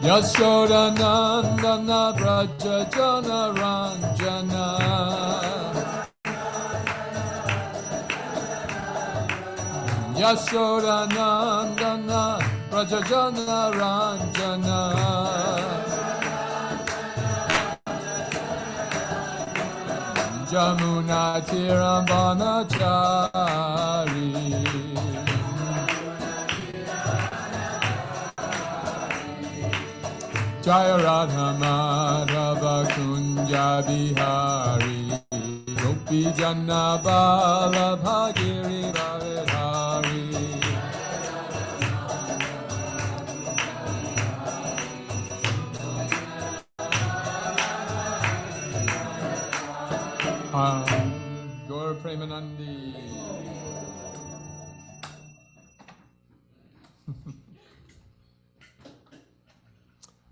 Yashoda Nandana Braja Jana Ranjana Yashoda Nandana Braja Jana Ranjana Jamuna Tirambana Chari Jaya Radha Madhava Kunja Bihari Gopi Janna Bala Bhagiri Bharadhari Gaur Premanandi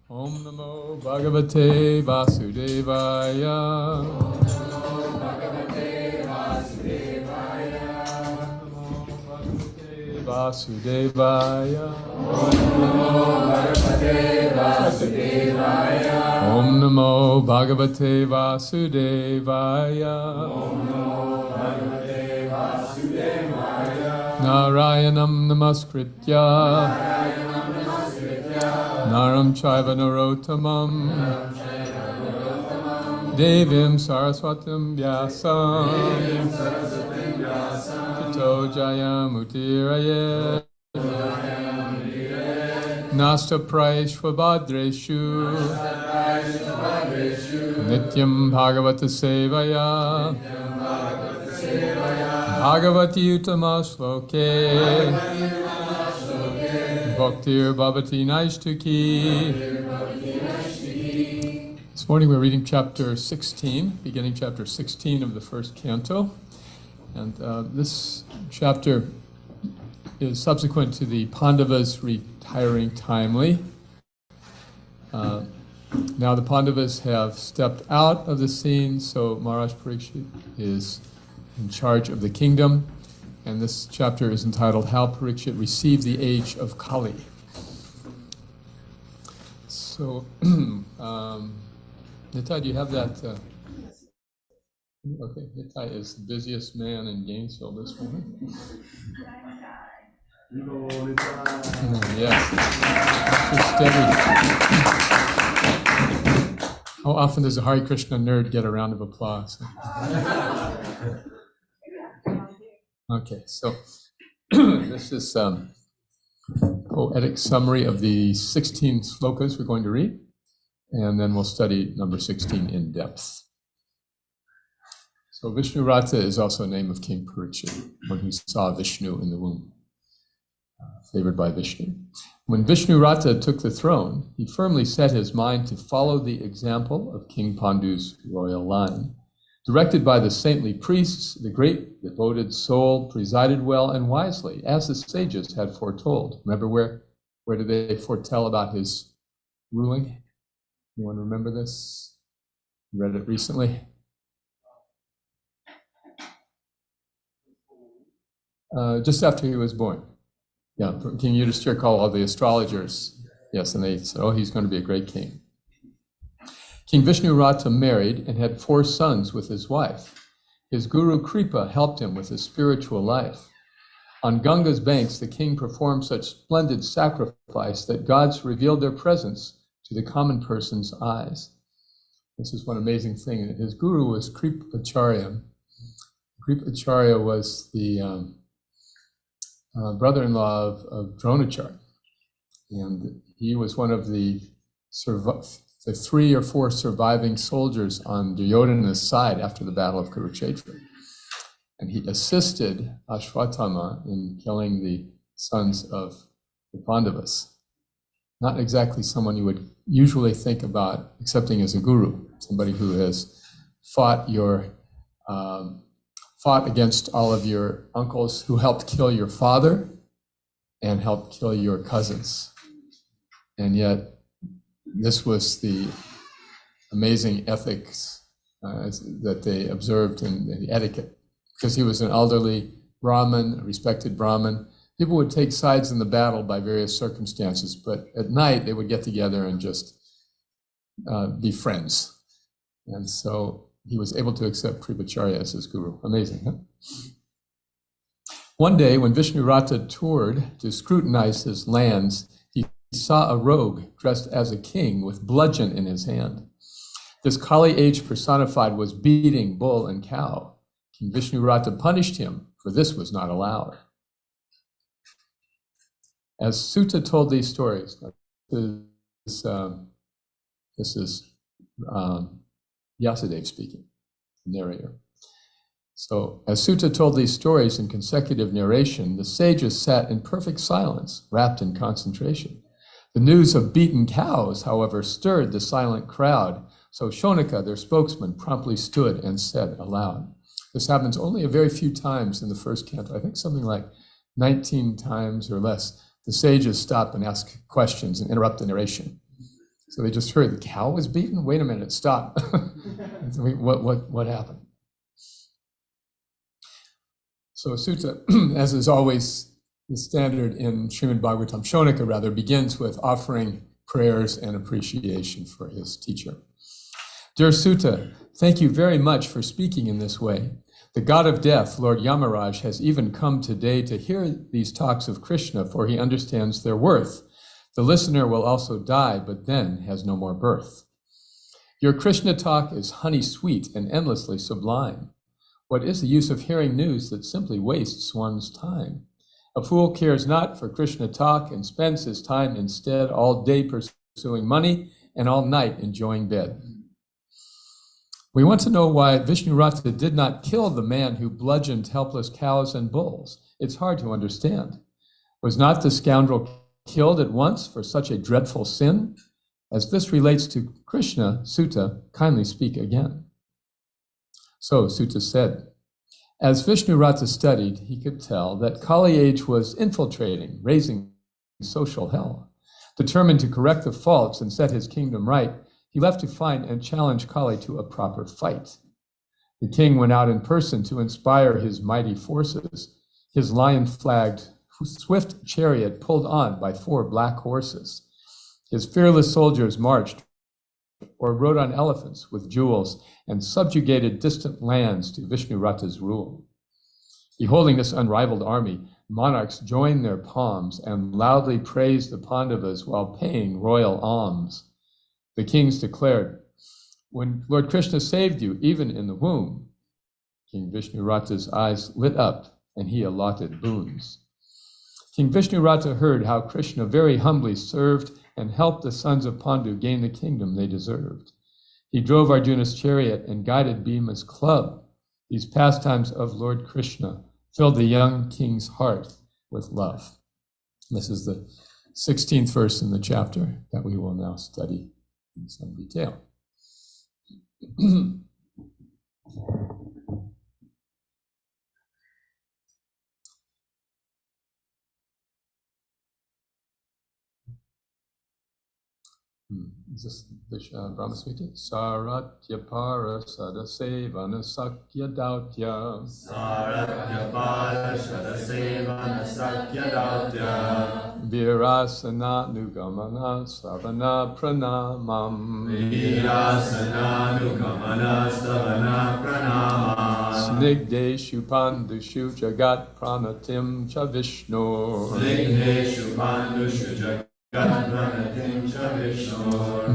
Om Namo Bhagavate Vasudevaya. Om Namo Bhagavate Vasudevaya. Om Namo Bhagavate Vasudevaya. Om Namo Bhagavate Vasudevaya. Narayanam Namaskritya. Naram Chaiva Narottamam Devim Saraswatam Vyasam Tito Jayam Utiraye Nasta Praishvabhadreshu Nityam Bhagavata Sevaya Bhagavati Uttamasloke Bhaktir Bhavati Naishtuki. This morning we're reading chapter 16, beginning chapter 16 of the first canto. And this chapter is subsequent to the Pandavas retiring timely. Now the Pandavas have stepped out of the scene, so Maharaj Parikshit is in charge of the kingdom. And this chapter is entitled, How Parikshit Received the Age of Kali. So, Nitai, do you have that? Okay, Nitai is the busiest man in Gainesville this morning. Yes. Steady. How often does a Hare Krishna nerd get a round of applause? Okay, so this is poetic summary of the 16 slokas we're going to read, and then we'll study number 16 in depth. So Vishnu Rata is also a name of King Parikshit, one who saw Vishnu in the womb, favored by Vishnu. When Vishnu Rata took the throne, he firmly set his mind to follow the example of King Pandu's royal line. Directed by the saintly priests, the great devoted soul presided well and wisely, as the sages had foretold. Remember where did they foretell about his ruling? Anyone remember this? You read it recently? Just after he was born. Yeah, King Yudhishthira called all the astrologers. Yes, and they said, oh, he's going to be a great king. King Vishnu Rata married and had 4 sons with his wife. His guru Kripa helped him with his spiritual life. On Ganga's banks, the king performed such splendid sacrifice that gods revealed their presence to the common person's eyes. This is one amazing thing. His guru was Kripacharya. Kripacharya was the brother-in-law of Dronacharya. And he was one of the 3 or 4 surviving soldiers on Duryodhana's side after the Battle of Kurukshetra. And he assisted Ashwatthama in killing the sons of the Pandavas. Not exactly someone you would usually think about accepting as a guru, somebody who has fought against all of your uncles, who helped kill your father and helped kill your cousins. And yet, this was the amazing ethics that they observed in the etiquette, because he was an elderly Brahmin, a respected Brahmin, people would take sides in the battle by various circumstances, but at night they would get together and just be friends. And so he was able to accept Prabhacharya as his guru. Amazing, huh? One day, when Vishnurata toured to scrutinize his lands, he saw a rogue dressed as a king with bludgeon in his hand. This Kali age personified was beating bull and cow. King Vishnurata punished him, for this was not allowed. As Sutta told these stories, this is Vyasadeva speaking, narrator. So, as Sutta told these stories in consecutive narration, the sages sat in perfect silence, wrapped in concentration. The news of beaten cows, however, stirred the silent crowd, so Shonaka, their spokesman, promptly stood and said aloud. This happens only a very few times in the first canto, I think something like 19 times or less. The sages stop and ask questions and interrupt the narration. So they just heard the cow was beaten? Wait a minute, stop. What happened? So Sutta, as is always the standard in Srimad Bhagavatam, Shonaka rather, begins with offering prayers and appreciation for his teacher. Dear Sutta, thank you very much for speaking in this way. The god of death, Lord Yamaraj, has even come today to hear these talks of Krishna, for he understands their worth. The listener will also die, but then has no more birth. Your Krishna talk is honey sweet and endlessly sublime. What is the use of hearing news that simply wastes one's time? A fool cares not for Krishna talk and spends his time instead all day pursuing money and all night enjoying bed. We want to know why Vishnurata did not kill the man who bludgeoned helpless cows and bulls. It's hard to understand. Was not the scoundrel killed at once for such a dreadful sin? As this relates to Krishna, Sutta, kindly speak again. So Sutta said, as Vishnurata studied, he could tell that Kali age was infiltrating, raising social hell. Determined to correct the faults and set his kingdom right, he left to fight and challenge Kali to a proper fight. The king went out in person to inspire his mighty forces. His lion-flagged, swift chariot pulled on by 4 black horses. His fearless soldiers marched or rode on elephants with jewels and subjugated distant lands to Vishnurata's rule. Beholding this unrivaled army, monarchs joined their palms and loudly praised the Pandavas while paying royal alms. The kings declared, when Lord Krishna saved you, even in the womb, King Vishnurata's eyes lit up and he allotted boons. King Vishnurata heard how Krishna very humbly served and helped the sons of Pandu gain the kingdom they deserved. He drove Arjuna's chariot and guided Bhima's club. These pastimes of Lord Krishna filled the young king's heart with love. This is the 16th verse in the chapter that we will now study in some detail. Is this Brahma Smriti? Saratya para sadasevana sakya dautya. Saratya para sadasevana sakya dautya. Virasana nugamana savana pranamam. Virasana nugamana savana pranamam. Snigdeshu pandushu jagat pranatim cha Vishnu. Snigdeshu pandushu jagat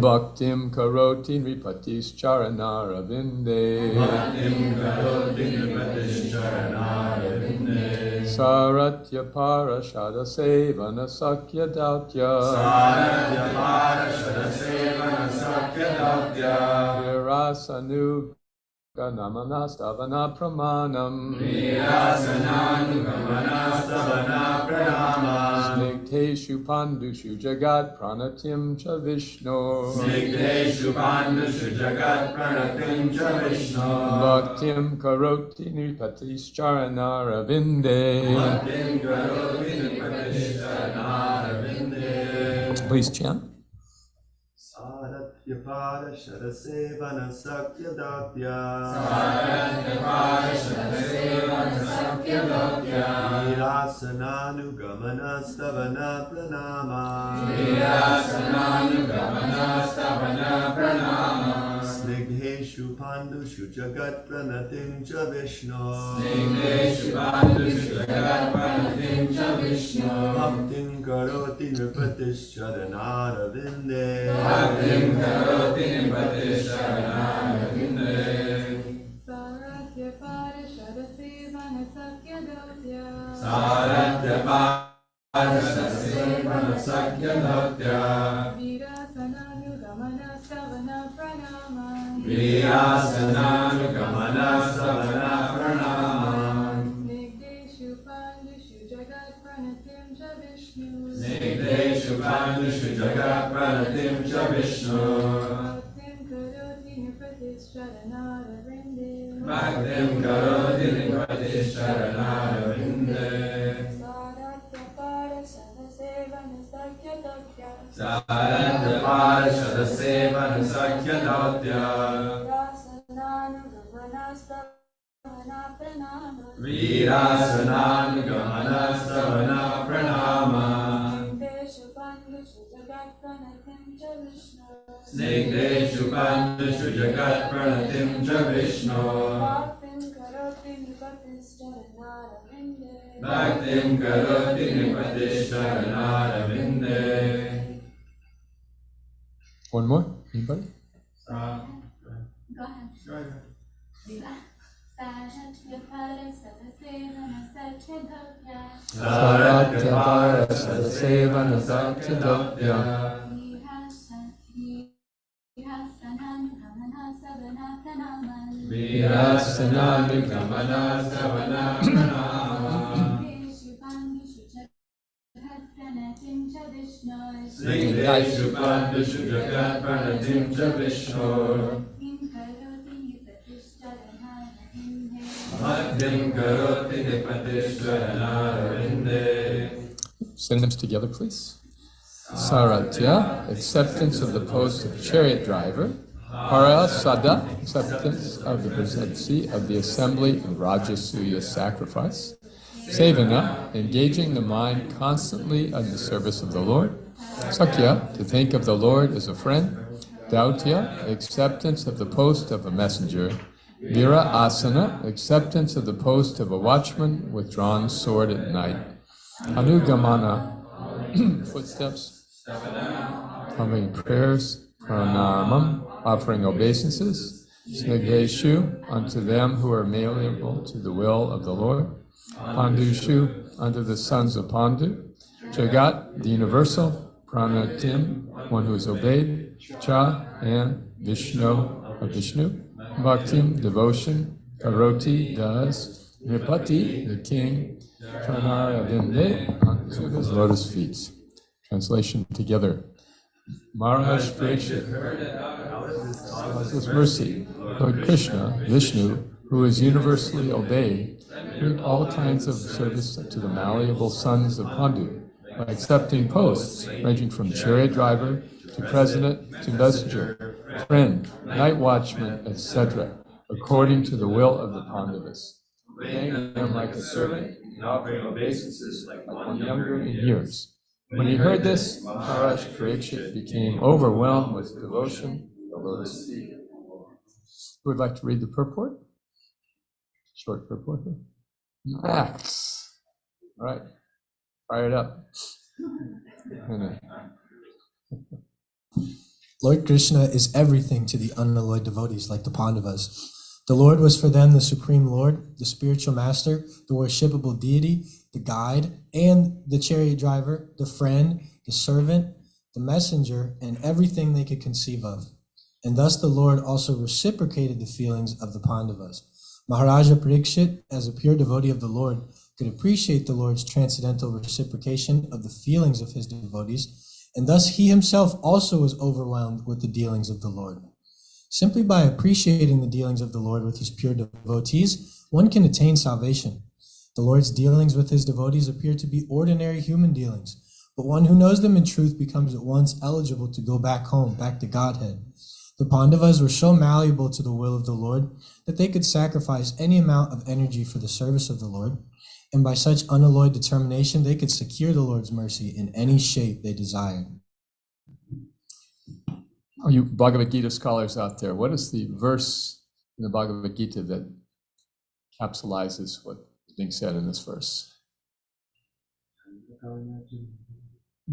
Bhaktim karoti nripatis charanara vinde. Bhaktim karoti nripatis charanara vinde. Saratya parashada sevana sakya dautya. Saratya parashada sevana sakya dautya. Virasanu Ganamanastavana pramanam. Virasanu gamanastavana pranamam. Snigdeshu pandushu jagat pranatim cha Vishnu. Snigdeshu pandushu jagat pranatim cha Vishnu. Bhaktim karoti nripatis charanara vinde. Bhaktim karoti nripatis charanara vinde. Please chant. Saratya Saratyapada Shadasevana Sakyadapya Saratyapada Shadasevana Sakyadapya Virasananu Stavana Pranama Virasananu Stavana Pranama Snigdheshu Pandushu Jagat Pranatim Cha Vishnu Snigdheshu Pandushu Jagat Pranatim Cha Vishnu Bhaktim Karoti Nripatischaranara Vinde Bhaktim Karoti Nripatischaranara Vinde Saratyapada Shadasevana Sakyadapya Saratyapada Shadasevana Sakyadapya Virasananu Stavana Pranama Virasananu Stavana Pranama Snigdheshu Pandushu Jagat Pranatim Cha Vishnu Snigdheshu Pandushu Jagat Pranatim Cha Vishnu Bhaktim Karoti Nripatischaranara Vinde Bhaktim Karoti Nripatischaranara Vinde Saratyapada Shadasevana Sakyadapya Saratyapada Shadasevana Sakyadapya Virasananu Virasananu Pranama Snigdheshu Pandushu Jagat Pranatim Cha Vishnu Snigdheshu Pandushu Jagat Pranatim Cha Vishnu Bhaktim Karoti Nripatischaranara Vinde Bhaktim Karoti Nripatischaranara Vinde. One more? Anybody? Go ahead. Saratyapada Shadasevana Sakyadapya Saratyapada Shadasevana Sakyadapya Virasananu Stavana Pranama Virasananu Stavana Pranama Snigdheshu Pandushu Jagat Pranatim Cha Vishnu Snigdheshu Pandushu Jagat Pranatim Cha Vishnu Bhaktim Karoti Nripatischaranara Vinde Bhaktim Karoti Nripatischaranara Vinde. Synonyms together, please. Saratya, acceptance of the post of chariot driver. Parasada, acceptance of the presidency of the assembly and Rajasuya sacrifice. Sevana, engaging the mind constantly in the service of the Lord. Sakya, to think of the Lord as a friend. Dautya, acceptance of the post of a messenger. Vira asana, acceptance of the post of a watchman with drawn sword at night. Anugamana, footsteps. Coming prayers. Pranamam, offering obeisances. Snigdheshu, unto them who are malleable to the will of the Lord. Pandushu, unto the sons of Pandu. Jagat, the universal. Pranatim, one who is obeyed. Cha, and Vishnu, of Vishnu. Bhaktim, devotion. Karoti, does. Nripati, the king. Pranarabinde, unto his lotus feet. Translation together. Maharaj Parikshit, with mercy, Lord Krishna, Vishnu, who is universally obeyed, did all kinds of service to the malleable sons of Pandu by accepting posts ranging from chariot driver to president to messenger, friend, night watchman, etc., according to the will of the Pandavas. Obeying them like a servant and offering obeisances like one younger in years. When he heard this, Maharaj Parikshit became overwhelmed with devotion to the lotus feet. Who would like to read the purport? Short purport here. Max. All right. Fire it up. Lord Krishna is everything to the unalloyed devotees like the Pandavas. The Lord was for them the Supreme Lord, the spiritual master, the worshipable deity, the guide, and the chariot driver, the friend, the servant, the messenger, and everything they could conceive of. And thus the Lord also reciprocated the feelings of the Pandavas. Maharaja Parikshit, as a pure devotee of the Lord, could appreciate the Lord's transcendental reciprocation of the feelings of his devotees, and thus he himself also was overwhelmed with the dealings of the Lord. Simply by appreciating the dealings of the Lord with his pure devotees, one can attain salvation. The Lord's dealings with his devotees appear to be ordinary human dealings, but But one who knows them in truth becomes at once eligible to go back home, back to Godhead. The Pandavas were so malleable to the will of the Lord that they could sacrifice any amount of energy for the service of the Lord, and by such unalloyed determination, they could secure the Lord's mercy in any shape they desired. Oh, you Bhagavad Gita scholars out there, what is the verse in the Bhagavad Gita that capsulizes what is being said in this verse?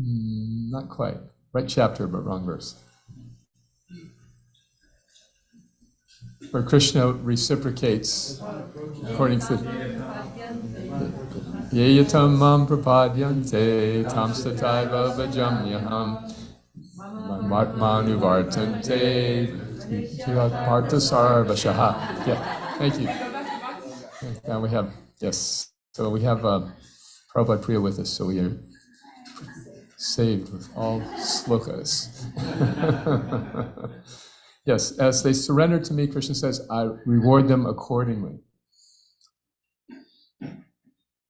Not quite. Right chapter, but wrong verse. Where Krishna reciprocates according to Yeyatam mam prapadyante tam stataiva bhajamyaham manuvartante parta sarvashaha. Yeah, thank you. Now we have, yes, so we have Prabhupada Priya with us, so we are saved with all slokas. Yes, as they surrender to me, Krishna says, I reward them accordingly.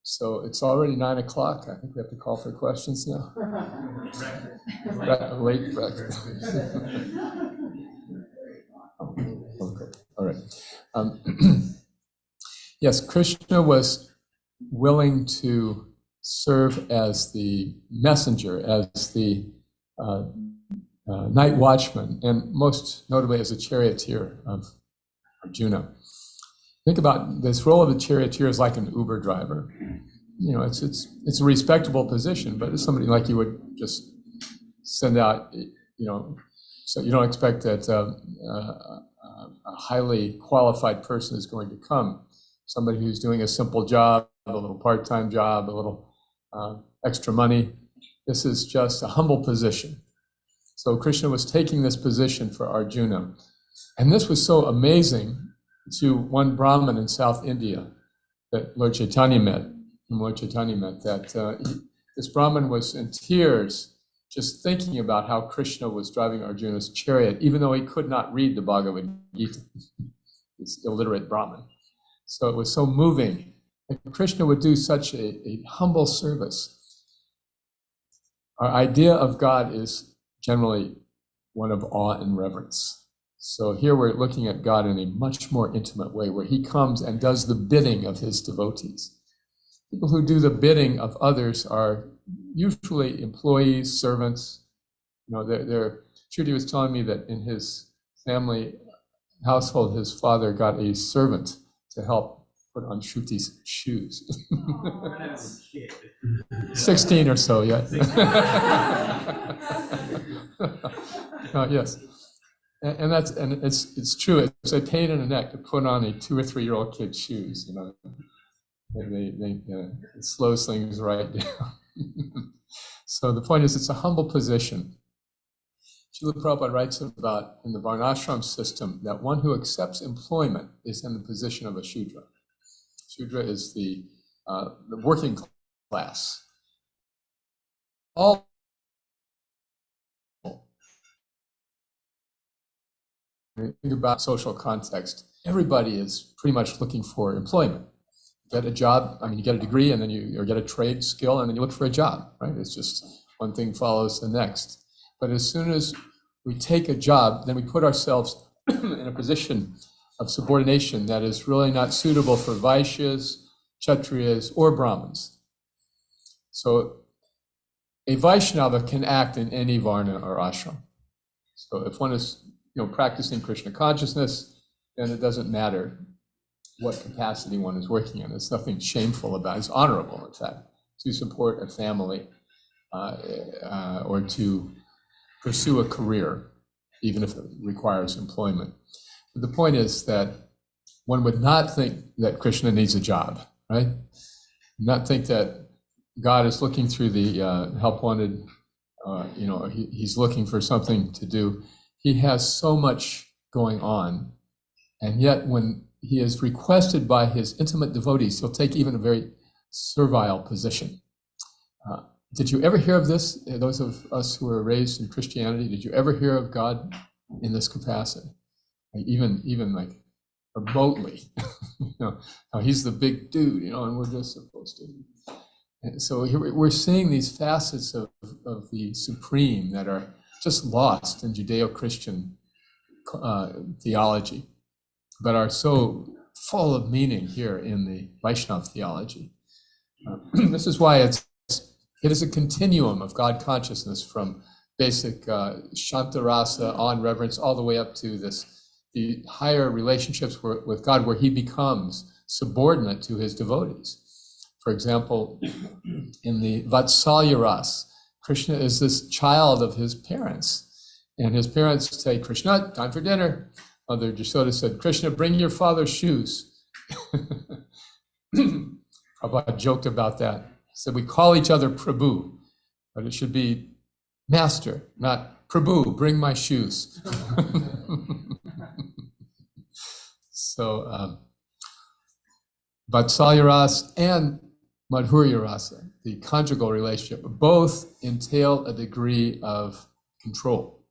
So it's already 9 o'clock. I think we have to call for questions now. Late breakfast. Okay, all right. Yes, Krishna was willing to serve as the messenger, as the night watchman, and most notably as a charioteer of Arjuna. Think about this role of the charioteer as like an Uber driver. You know, it's a respectable position, but it's somebody like you would just send out, you know, so you don't expect that a highly qualified person is going to come. Somebody who's doing a simple job, a little part-time job, a little extra money. This is just a humble position. So Krishna was taking this position for Arjuna. And this was so amazing to one Brahmin in South India that Lord Chaitanya met, that this Brahmin was in tears just thinking about how Krishna was driving Arjuna's chariot, even though he could not read the Bhagavad Gita. He's illiterate Brahmin. So it was so moving. And Krishna would do such a humble service. Our idea of God is generally one of awe and reverence. So here we're looking at God in a much more intimate way, where he comes and does the bidding of his devotees. People who do the bidding of others are usually employees, servants. You know, Shruti was telling me that in his family household, his father got a servant to help put on Shruti's shoes. 16 or so, yeah. Yes, and it's true. It's a pain in the neck to put on a 2 or 3 year old kid's shoes. You know, it slows things right down. So the point is, it's a humble position. Srila Prabhupada writes about in the Varnashram system that one who accepts employment is in the position of a Shudra. Shudra is the working class. All think about social context, everybody is pretty much looking for employment. Get a job, you get a degree and then or get a trade skill and then you look for a job, right? It's just one thing follows the next. But as soon as we take a job, then we put ourselves in a position of subordination that is really not suitable for Vaishyas, Kshatriyas, or Brahmins. So a Vaishnava can act in any Varna or ashram. So if one is practicing Krishna consciousness, then it doesn't matter what capacity one is working in. There's nothing shameful about it. It's honorable, in fact, to support a family or to pursue a career, even if it requires employment. But the point is that one would not think that Krishna needs a job, right? Not think that God is looking through the help wanted, he's looking for something to do. He has so much going on, and yet when he is requested by his intimate devotees, he'll take even a very servile position. Did you ever hear of this? Those of us who were raised in Christianity, did you ever hear of God in this capacity? Even like remotely, he's the big dude, and we're just supposed to And so here we're seeing these facets of the Supreme that are just lost in Judeo-Christian theology, but are so full of meaning here in the Vaishnava theology. This is why it is a continuum of God consciousness from basic Shantarasa, awe and reverence, all the way up to the higher relationships with God, where he becomes subordinate to his devotees. For example, in the Vatsalya Ras, Krishna is this child of his parents. And his parents say, Krishna, time for dinner. Mother Jashoda said, Krishna, bring your father's shoes. Prabhupada joked about that. He said, we call each other Prabhu, but it should be master, not Prabhu, bring my shoes. So, Vatsalya Ras and Madhurya Rasa, the conjugal relationship, both entail a degree of control.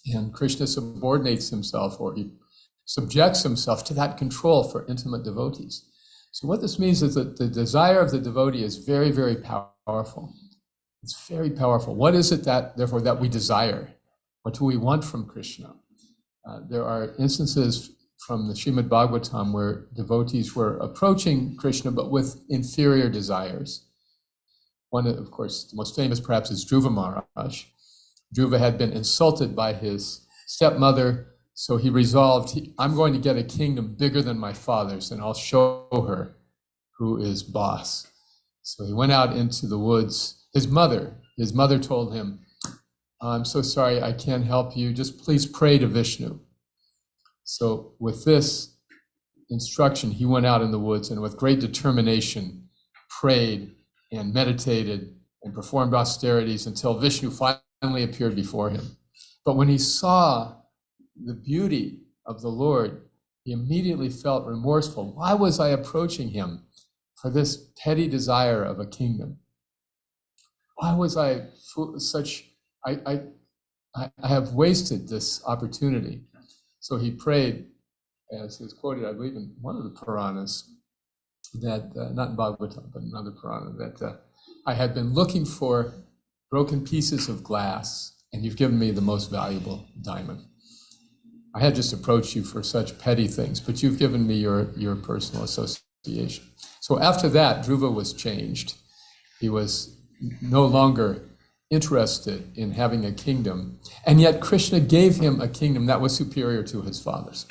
And Krishna subordinates himself, or he subjects himself to that control for intimate devotees. So what this means is that the desire of the devotee is very, very powerful. It's very powerful. What is it that, therefore, that we desire? What do we want from Krishna? There are instances from the Srimad Bhagavatam where devotees were approaching Krishna, but with inferior desires. One, of course, the most famous perhaps is Dhruva Maharaj. Dhruva had been insulted by his stepmother, so he resolved, I'm going to get a kingdom bigger than my father's, and I'll show her who is boss. So he went out into the woods. His mother told him, I'm so sorry, I can't help you. Just please pray to Vishnu. So with this instruction, he went out in the woods and with great determination prayed and meditated and performed austerities until Vishnu finally appeared before him. But when he saw the beauty of the Lord, he immediately felt remorseful. Why was I approaching him for this petty desire of a kingdom? Why was I I have wasted this opportunity. So he prayed, as is quoted, I believe, in one of the Puranas, that, not in Bhagavatam, but another Purana, that I had been looking for broken pieces of glass, and you've given me the most valuable diamond. I had just approached you for such petty things, but you've given me your personal association. So after that, Dhruva was changed. He was no longer interested in having a kingdom, and yet Krishna gave him a kingdom that was superior to his father's.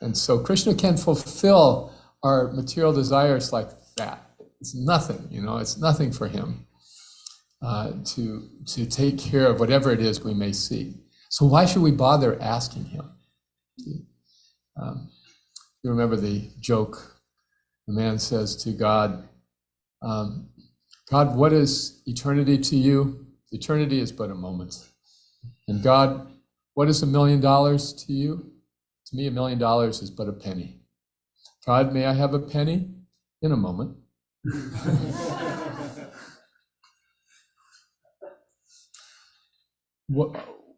And so Krishna can fulfill our material desires like that. It's nothing, it's nothing for him to take care of whatever it is we may see. So why should we bother asking him? You remember the joke, the man says to God, God, what is eternity to you? Eternity is but a moment. And God, what is $1 million to you? To me, $1 million is but a penny. God, may I have a penny? In a moment.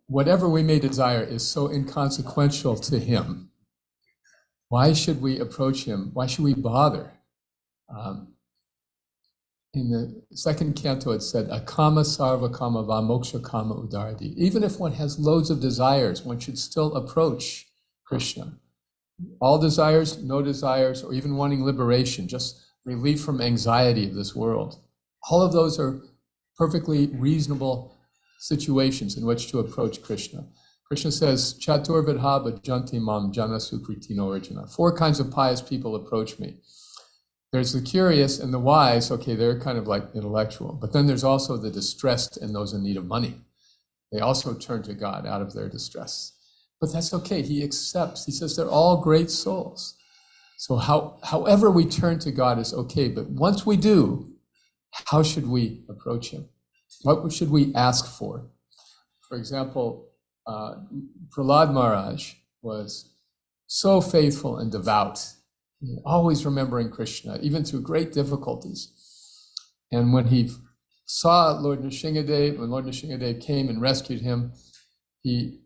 Whatever we may desire is so inconsequential to him. Why should we approach him? Why should we bother? In the second canto, it said, Akama sarva kama va moksha kama udaradi. Even if one has loads of desires, one should still approach Krishna. All desires, no desires, or even wanting liberation, just relief from anxiety of this world. All of those are perfectly reasonable situations in which to approach Krishna. Krishna says, Chatur vidha bhajanti mam jana sukritino arjuna. 4 kinds of pious people approach me. There's the curious and the wise. Okay, they're kind of like intellectual. But then there's also the distressed and those in need of money. They also turn to God out of their distress. But that's okay. He accepts. He says they're all great souls. So however we turn to God is okay. But once we do, how should we approach him? What should we ask for? For example, Prahlad Maharaj was so faithful and devout, always remembering Krishna, even through great difficulties. And when he saw Lord Nrsingadev, when Lord Nrsingadev came and rescued him, he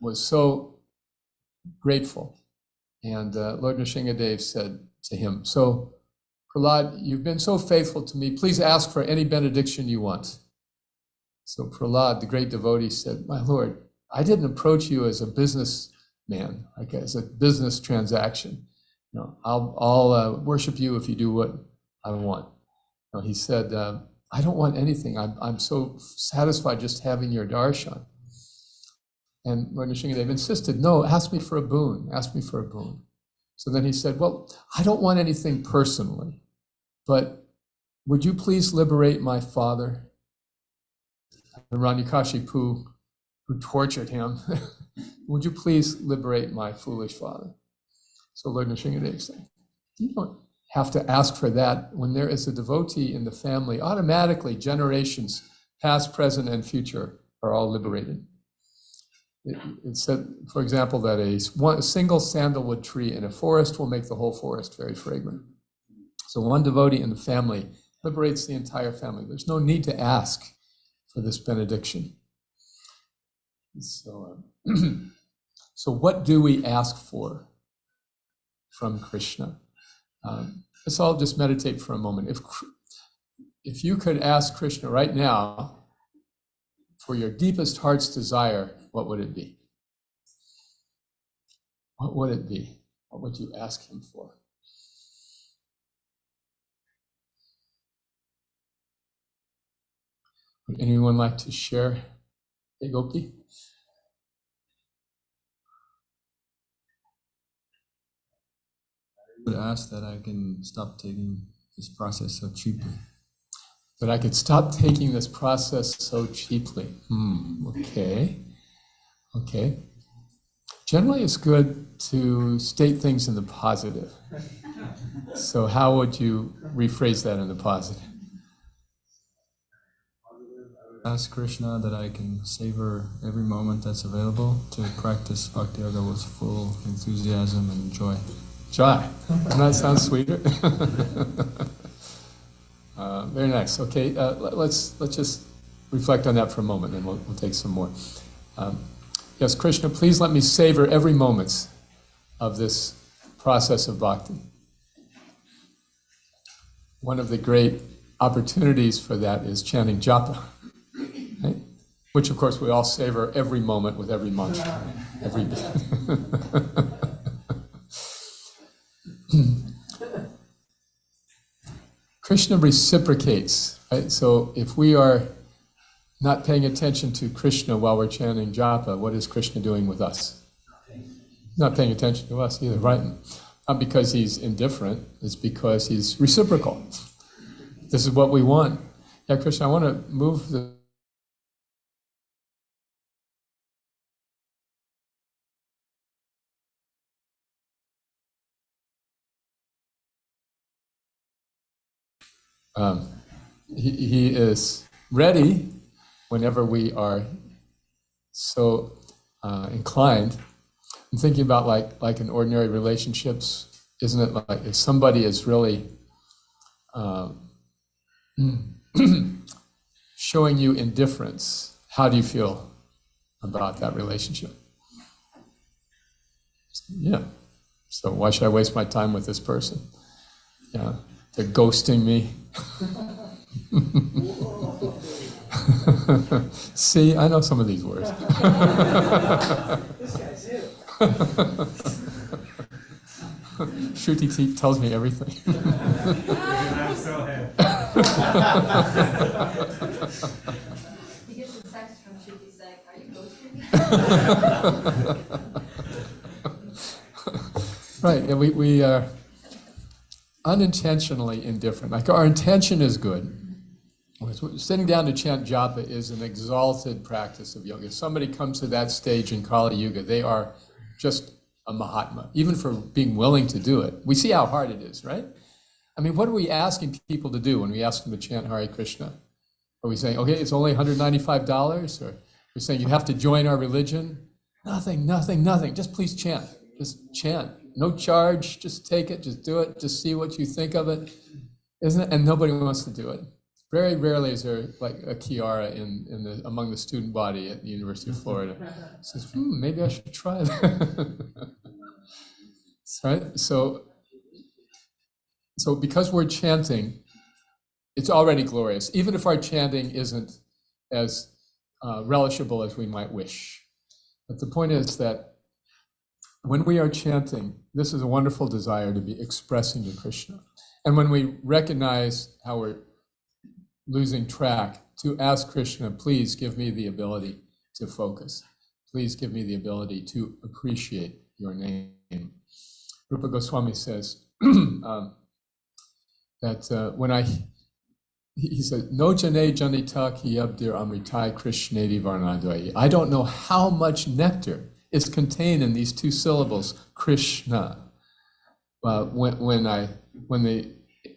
was so grateful. And Lord Nrsingadev said to him, so Prahlad, you've been so faithful to me. Please ask for any benediction you want. So Prahlad, the great devotee, said, my Lord, I didn't approach you as a businessman, like as a business transaction. You know, I'll worship you if you do what I want. You know, he said, I don't want anything. I'm so satisfied just having your darshan. And Lord Nrsimhadev insisted, no, ask me for a boon. Ask me for a boon. So then he said, well, I don't want anything personally, but would you please liberate my father? Hiranyakashipu, who tortured him, would you please liberate my foolish father? So Lord Nrsimhadev said, you don't have to ask for that. When there is a devotee in the family, automatically generations, past, present, and future, are all liberated. It said, for example, that a single sandalwood tree in a forest will make the whole forest very fragrant. So one devotee in the family liberates the entire family. There's no need to ask for this benediction. So, so what do we ask for from Krishna? Let's all just meditate for a moment. If you could ask Krishna right now for your deepest heart's desire, what would it be? What would it be? What would you ask him for? Would anyone like to share? Hey, Gopi? I would ask that I can stop taking this process so cheaply. That I could stop taking this process so cheaply. Okay. Generally, it's good to state things in the positive. So how would you rephrase that in the positive? Ask Krishna that I can savor every moment that's available to practice Bhakti Yoga with full enthusiasm and joy. Joy. Doesn't that sound sweeter? Very nice. Okay, let's just reflect on that for a moment, and we'll take some more. Yes, Krishna, please let me savor every moment of this process of bhakti. One of the great opportunities for that is chanting japa, right? Which, of course, we all savor every moment with every mantra, every day. Krishna reciprocates, right? So if we are not paying attention to Krishna while we're chanting japa, what is Krishna doing with us? Not paying attention to us either, right? Not because he's indifferent, it's because he's reciprocal. This is what we want. Yeah, Krishna, I want to move the he is ready whenever we are so inclined. I'm thinking about like in ordinary relationships, isn't it like if somebody is really showing you indifference, how do you feel about that relationship? Yeah. So why should I waste my time with this person? Yeah. They're ghosting me. See, I know some of these words. This guy's it. Shruti tells me everything. I'm so happy. He gets a text from Shruti saying, are you ghosting me? Right, and we are unintentionally indifferent. Like our intention is good. Sitting down to chant japa is an exalted practice of yoga. If somebody comes to that stage in Kali Yuga, they are just a Mahatma, even for being willing to do it. We see how hard it is, right? I mean, what are we asking people to do when we ask them to chant Hare Krishna? Are we saying, okay, it's only $195? Or we're saying you have to join our religion? Nothing. Just please chant. Just chant. No charge. Just take it. Just do it. Just see what you think of it. Isn't it? And nobody wants to do it. Very rarely is there like a Kiara among the student body at the University of Florida. Says, maybe I should try that. Right? So So because we're chanting, it's already glorious, even if our chanting isn't as relishable as we might wish. But the point is that when we are chanting, this is a wonderful desire to be expressing to Krishna. And when we recognize how we're losing track, to ask Krishna, please give me the ability to focus. Please give me the ability to appreciate your name. Rupa Goswami says that he said, No jane janita ki abdir amritai krishnedi varnadvai. I don't know how much nectar is contained in these two syllables, Krishna. When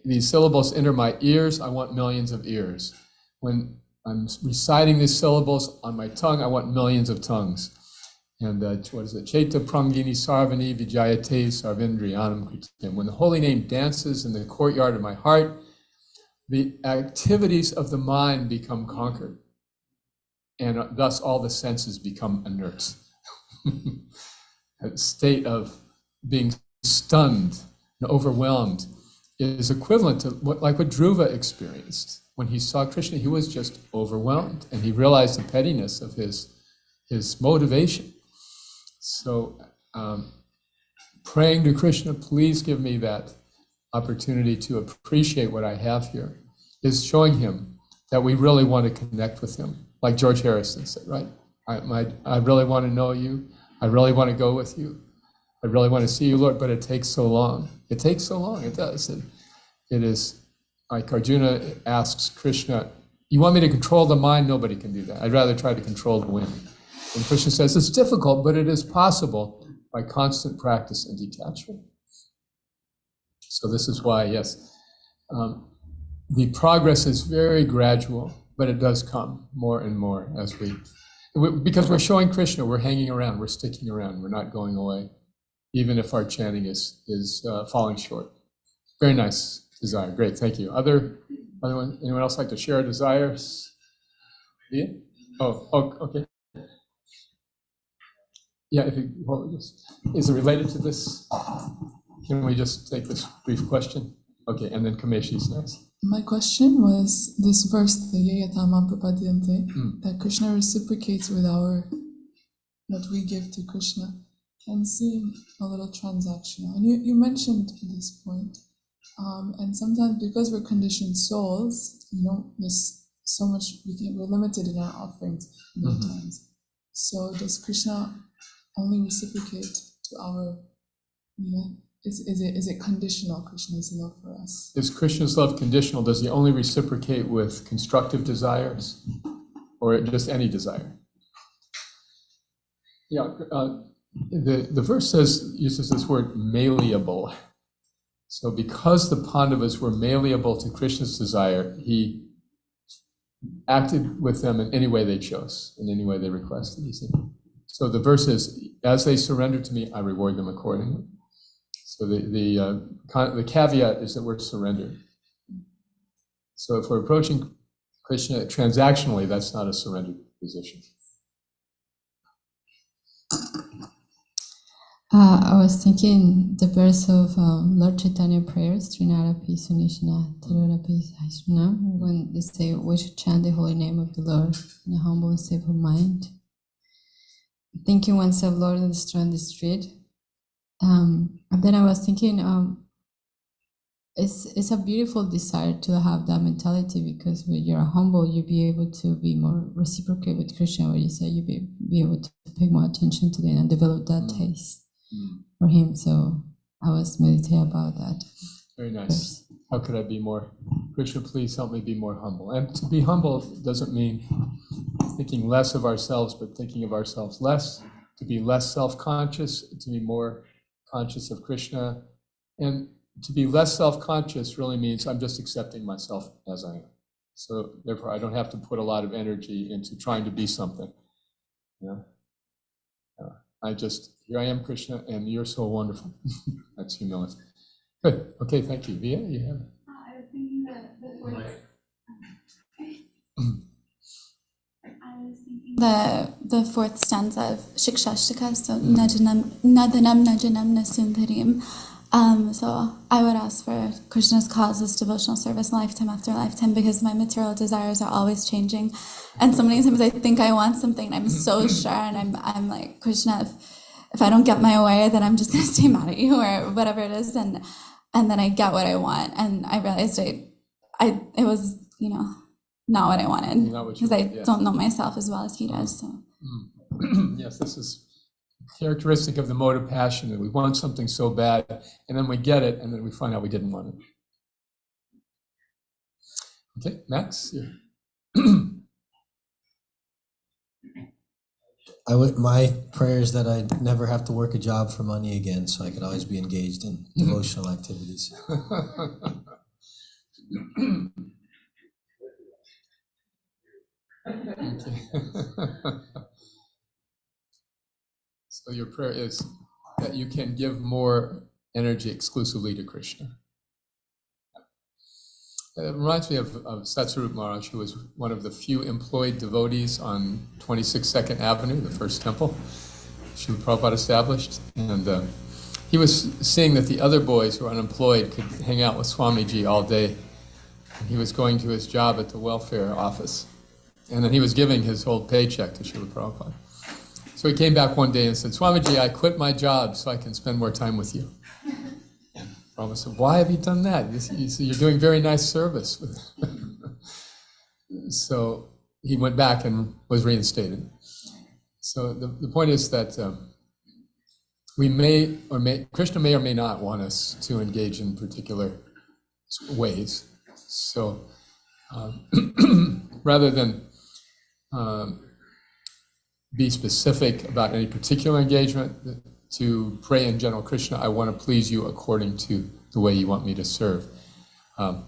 these syllables enter my ears, I want millions of ears. When I'm reciting these syllables on my tongue, I want millions of tongues. And what is it? Chaita prangini sarvani vijayate sarvindriyanam kritam. When the holy name dances in the courtyard of my heart, the activities of the mind become conquered. And thus all the senses become inert. A state of being stunned and overwhelmed is equivalent to what Dhruva experienced. When he saw Krishna, he was just overwhelmed, and he realized the pettiness of his motivation. So praying to Krishna, please give me that opportunity to appreciate what I have here, is showing him that we really want to connect with him. Like George Harrison said, right? I really want to know you. I really want to go with you. I really want to see you, Lord, but it takes so long. It takes so long, it does. It is like Arjuna asks Krishna, you want me to control the mind? Nobody can do that. I'd rather try to control the wind. And Krishna says, it's difficult, but it is possible by constant practice and detachment. So this is why, yes, the progress is very gradual, but it does come more and more as because we're showing Krishna, we're hanging around, we're sticking around, we're not going away, even if our chanting is falling short. Very nice desire. Great, thank you. Anyone else like to share desires? Yeah? Oh, okay. Yeah, is it related to this? Can we just take this brief question? Okay, and then Kameshi's next. My question was this verse, the Yayatama Prapadyante, that Krishna reciprocates with what we give to Krishna, can seem a little transactional. And you mentioned this point. And sometimes because we're conditioned souls, there's so much, we're limited in our offerings many times. So does Krishna only reciprocate to our, is it conditional, Krishna's love for us? Is Krishna's love conditional? Does he only reciprocate with constructive desires or just any desire? Yeah, the verse uses this word malleable. So because the Pandavas were malleable to Krishna's desire, he acted with them in any way they chose, in any way they requested. He said. So the verse is, as they surrender to me, I reward them accordingly. So the caveat is that we're surrendered. So if we're approaching Krishna transactionally, that's not a surrendered position. I was thinking the verse of Lord Chaitanya prayers, Trinarapi Sunishna Tarurapi Saisuna, when they say we should chant the holy name of the Lord in a humble and stable mind. Thinking oneself Lord on the street. And then I was thinking, it's a beautiful desire to have that mentality, because when you're humble, you'll be able to be more reciprocate with Krishna, where you say you'll be able to pay more attention to them and develop that taste for him. So I was meditating about that. Very nice. How could I be more? Krishna, please help me be more humble. And to be humble doesn't mean thinking less of ourselves, but thinking of ourselves less. To be less self-conscious, to be more conscious of Krishna. And to be less self-conscious really means I'm just accepting myself as I am. So therefore, I don't have to put a lot of energy into trying to be something. Here I am, Krishna, and you're so wonderful. That's humility. Good. Okay, thank you. Via, you have it. I was thinking the fourth stanza of Shikshashtaka, so Nadanam Najanam Nasindharim. So I would ask for Krishna's causes, devotional service, lifetime after lifetime, because my material desires are always changing. And so many times I think I want something, and I'm so sure, and I'm like, Krishna, if I don't get my way, then I'm just going to stay mad at you, or whatever it is. And then I get what I want. And I realized it was, not what I wanted, because I don't know myself as well as he does. So. Yes, this is characteristic of the mode of passion, that we want something so bad, and then we get it, and then we find out we didn't want it. Okay, Max? My prayer is that I never have to work a job for money again, so I could always be engaged in devotional activities. Okay. So your prayer is that you can give more energy exclusively to Krishna. It reminds me of Satsarup Maharaj, who was one of the few employed devotees on 26 Second Avenue, the first temple Srila Prabhupada established. And he was seeing that the other boys who were unemployed could hang out with Swamiji all day. And he was going to his job at the welfare office. And then he was giving his whole paycheck to Srila Prabhupada. So he came back one day and said, Swamiji, I quit my job so I can spend more time with you. And Prabhupada said, why have you done that? You're doing very nice service. So he went back and was reinstated. So the point is that Krishna may or may not want us to engage in particular ways. So rather than be specific about any particular engagement, to pray in general, Krishna, I want to please you according to the way you want me to serve. I'm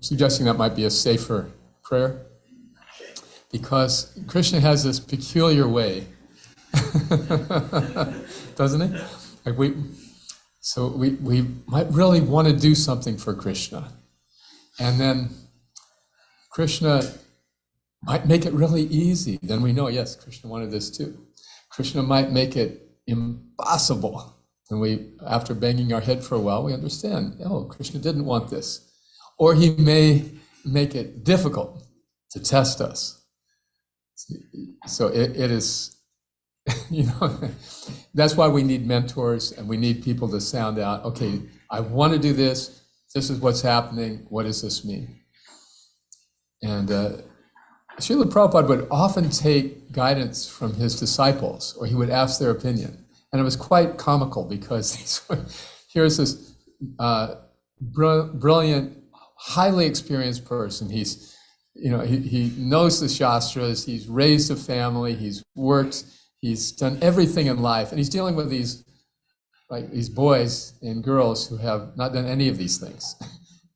suggesting that might be a safer prayer, because Krishna has this peculiar way, doesn't he? Like we might really want to do something for Krishna, and then Krishna might make it really easy. Then we know, yes, Krishna wanted this too. Krishna might make it impossible. And after banging our head for a while, we understand, oh, Krishna didn't want this. Or he may make it difficult to test us. So it is, that's why we need mentors, and we need people to sound out, okay, I want to do this. This is what's happening. What does this mean? And Srila Prabhupada would often take guidance from his disciples, or he would ask their opinion. And it was quite comical, because here's this brilliant, highly experienced person. He's, he knows the Shastras, he's raised a family, he's worked, he's done everything in life, and he's dealing with these boys and girls who have not done any of these things.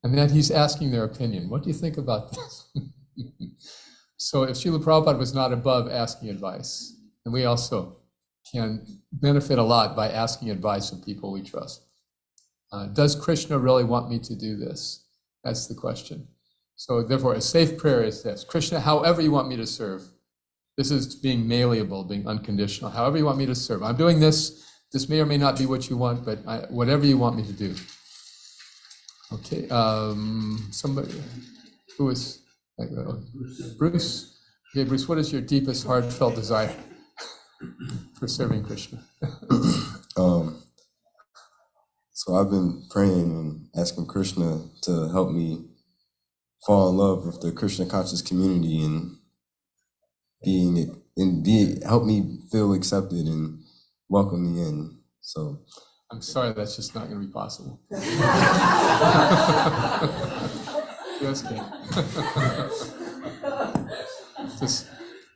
And then he's asking their opinion. What do you think about this? So if Srila Prabhupada was not above asking advice, and we also can benefit a lot by asking advice of people we trust. Does Krishna really want me to do this? That's the question. So therefore, a safe prayer is this: Krishna, however you want me to serve. This is being malleable, being unconditional. However you want me to serve. I'm doing this. This may or may not be what you want, but whatever you want me to do. Okay, somebody who is... Bruce. Okay, Bruce, what is your deepest heartfelt desire for serving Krishna? So I've been praying and asking Krishna to help me fall in love with the Krishna conscious community, and help me feel accepted and welcome me in. So I'm sorry, that's just not going to be possible. Yes, King. Does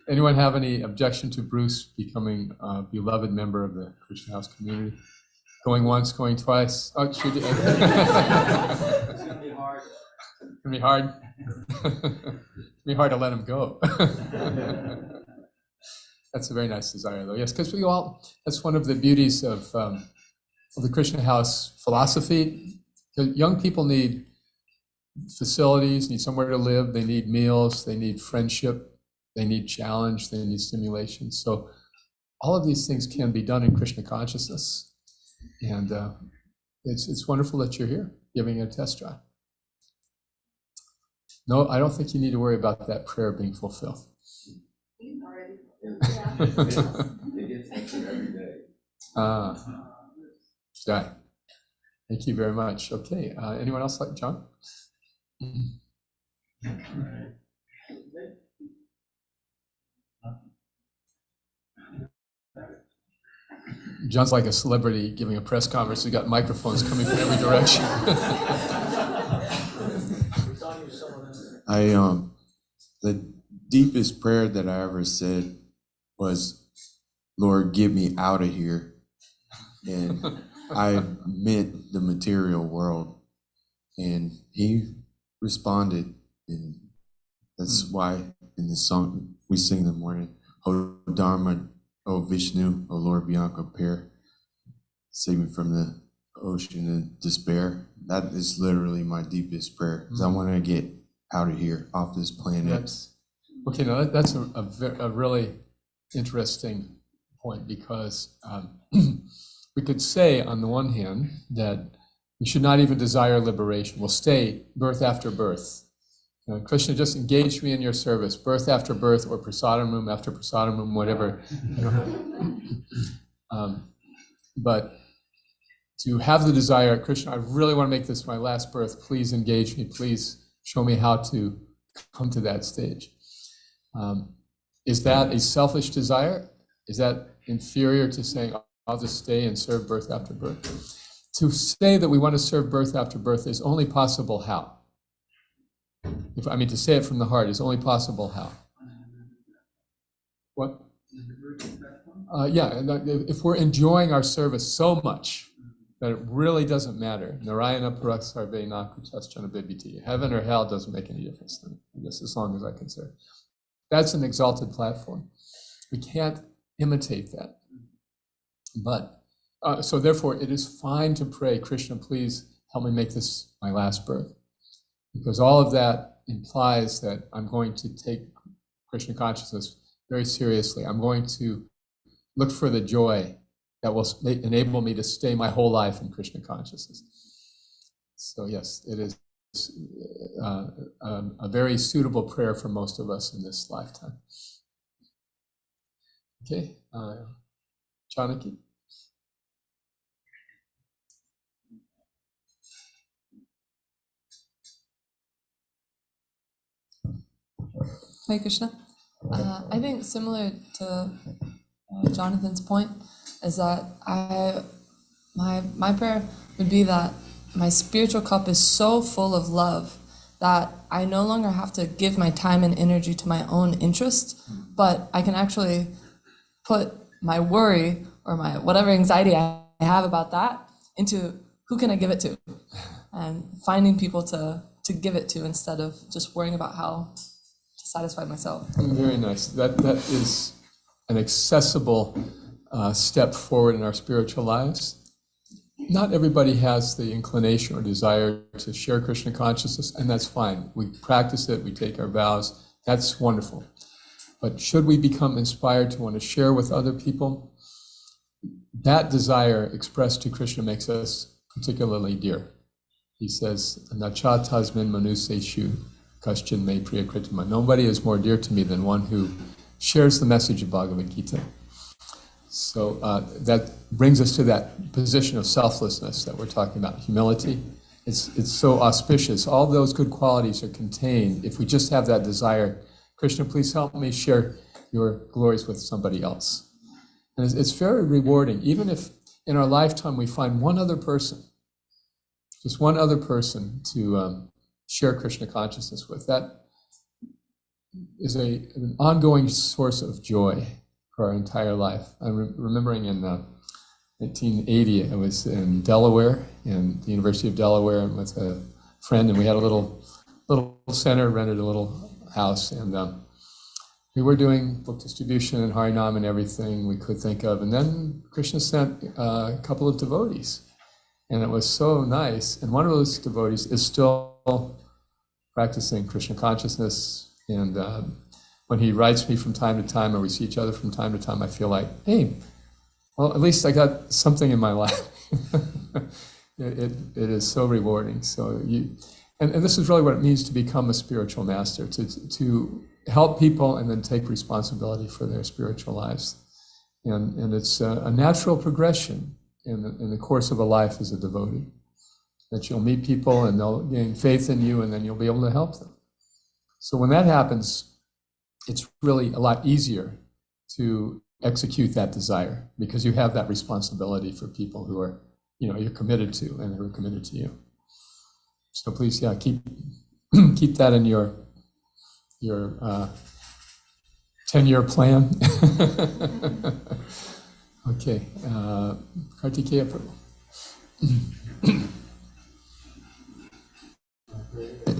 anyone have any objection to Bruce becoming a beloved member of the Krishna House community? Going once, going twice? Oh, it's going to be hard. It's going to be hard. It's going to be hard to let him go. That's a very nice desire, though. Yes, because that's one of the beauties of the Krishna House philosophy. Young people need facilities, need somewhere to live, they need meals, they need friendship, they need challenge, they need stimulation. So all of these things can be done in Krishna consciousness. And it's wonderful that you're here giving it a test drive. No, I don't think you need to worry about that prayer being fulfilled. It gets answered every day. Right. Thank you very much. Okay, anyone else like John? John's like a celebrity giving a press conference. We've got microphones coming from every direction. The deepest prayer that I ever said was, Lord, get me out of here. And I meant the material world. And he responded. And that's why in the song we sing in the morning, O Dharma, O Vishnu, O Lord beyond compare, save me from the ocean of despair. That is literally my deepest prayer, because I want to get out of here, off this planet. Okay, now that's a really interesting point, because we could say on the one hand that we should not even desire liberation. We'll stay birth after birth. Krishna, just engage me in your service, birth after birth, or prasadam room after prasadam room, whatever. But to have the desire, Krishna, I really want to make this my last birth. Please engage me. Please show me how to come to that stage. Is that a selfish desire? Is that inferior to saying, I'll just stay and serve birth after birth? To say that we want to serve birth after birth is only possible how? To say it from the heart is only possible how? What? If we're enjoying our service so much that it really doesn't matter. Narayana Paraksarve Nakuchaschana Bibiti. Heaven or hell doesn't make any difference to me, I guess, as long as I can serve. That's an exalted platform. We can't imitate that. But, so therefore, it is fine to pray, Krishna, please help me make this my last birth. Because all of that implies that I'm going to take Krishna consciousness very seriously. I'm going to look for the joy that will enable me to stay my whole life in Krishna consciousness. So yes, it is a very suitable prayer for most of us in this lifetime. Okay, Chanaki? Hare Krishna. I think similar to Jonathan's point is that my prayer would be that my spiritual cup is so full of love that I no longer have to give my time and energy to my own interest, but I can actually put my worry or my whatever anxiety I have about that into who can I give it to, and finding people to give it to instead of just worrying about how to satisfy myself. Very nice. That is an accessible step forward in our spiritual lives. Not everybody has the inclination or desire to share Krishna consciousness, and that's fine. We practice it, we take our vows, that's wonderful. But should we become inspired to want to share with other people, that desire expressed to Krishna makes us particularly dear. He says, Nacha tasmin manuseshu kaschin me priyakritima. Nobody is more dear to me than one who shares the message of Bhagavad Gita. So that brings us to that position of selflessness that we're talking about, humility. It's so auspicious. All those good qualities are contained if we just have that desire. Krishna, please help me share your glories with somebody else. And it's very rewarding, even if in our lifetime we find one other person, just one other person to share Krishna consciousness with. That is an ongoing source of joy for our entire life. I'm remembering in 1980, I was in Delaware, in the University of Delaware, with a friend, and we had a little center, rented a little house, and we were doing book distribution and Harinam and everything we could think of. And then Krishna sent a couple of devotees, and it was so nice. And one of those devotees is still practicing Krishna consciousness, and when he writes me from time to time, or we see each other from time to time, I feel like, hey, well, at least I got something in my life. it is so rewarding. So and this is really what it means to become a spiritual master, to help people and then take responsibility for their spiritual lives. And it's a natural progression in the course of a life as a devotee, that you'll meet people and they'll gain faith in you, and then you'll be able to help them. So when that happens, it's really a lot easier to execute that desire, because you have that responsibility for people who are, you're committed to and who are committed to you. So please, keep that in your 10-year plan. Okay, Kartikeya Prabhu.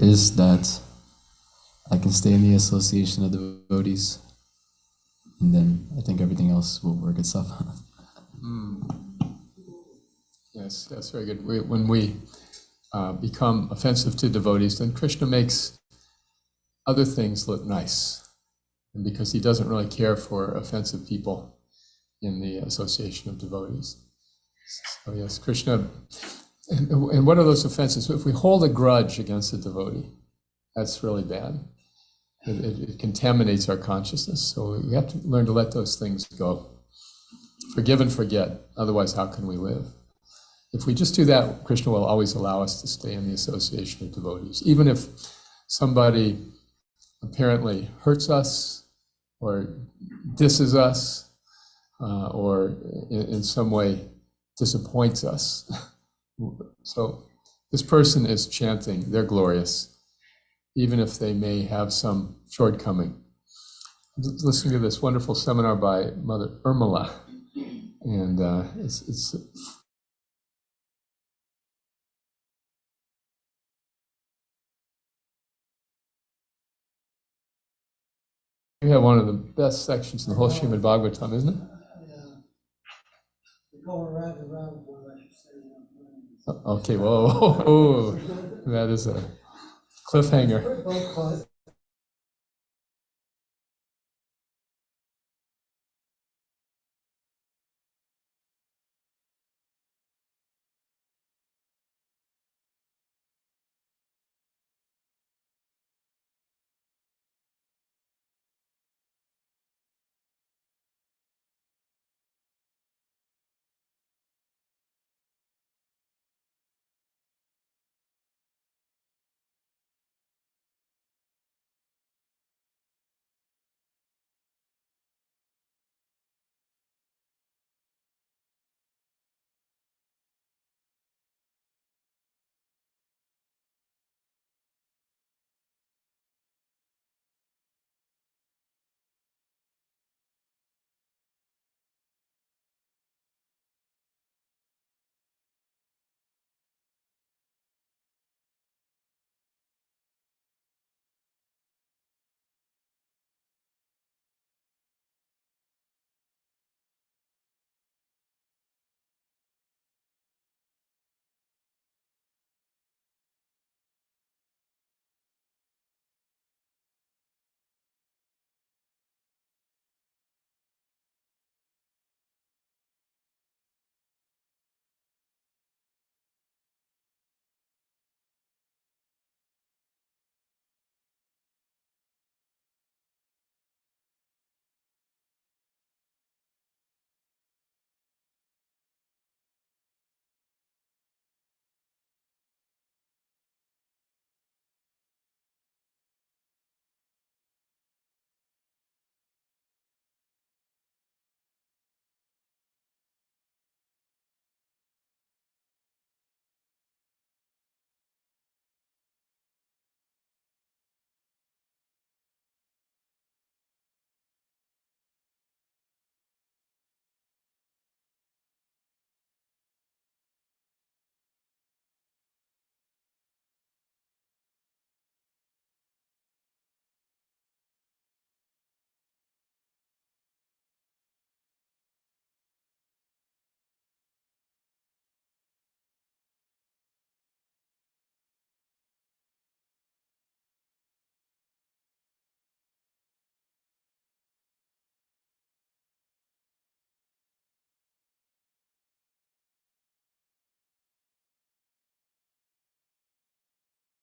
Is that I can stay in the association of devotees, and then I think everything else will work itself out. Yes, that's very good. When we become offensive to devotees, then Krishna makes other things look nice, and because he doesn't really care for offensive people in the association of devotees. So yes, Krishna, and what are those offenses? If we hold a grudge against a devotee, that's really bad. It contaminates our consciousness. So we have to learn to let those things go. Forgive and forget. Otherwise, how can we live? If we just do that, Krishna will always allow us to stay in the association of devotees. Even if somebody apparently hurts us or disses us or in some way disappoints us. So this person is chanting, they're glorious, even if they may have some shortcoming. Listen to this wonderful seminar by Mother Urmila, and it's you have one of the best sections in the whole Srimad Bhagavatam, isn't it? Going round and round, I should say. Okay, whoa, that is a cliffhanger. Well,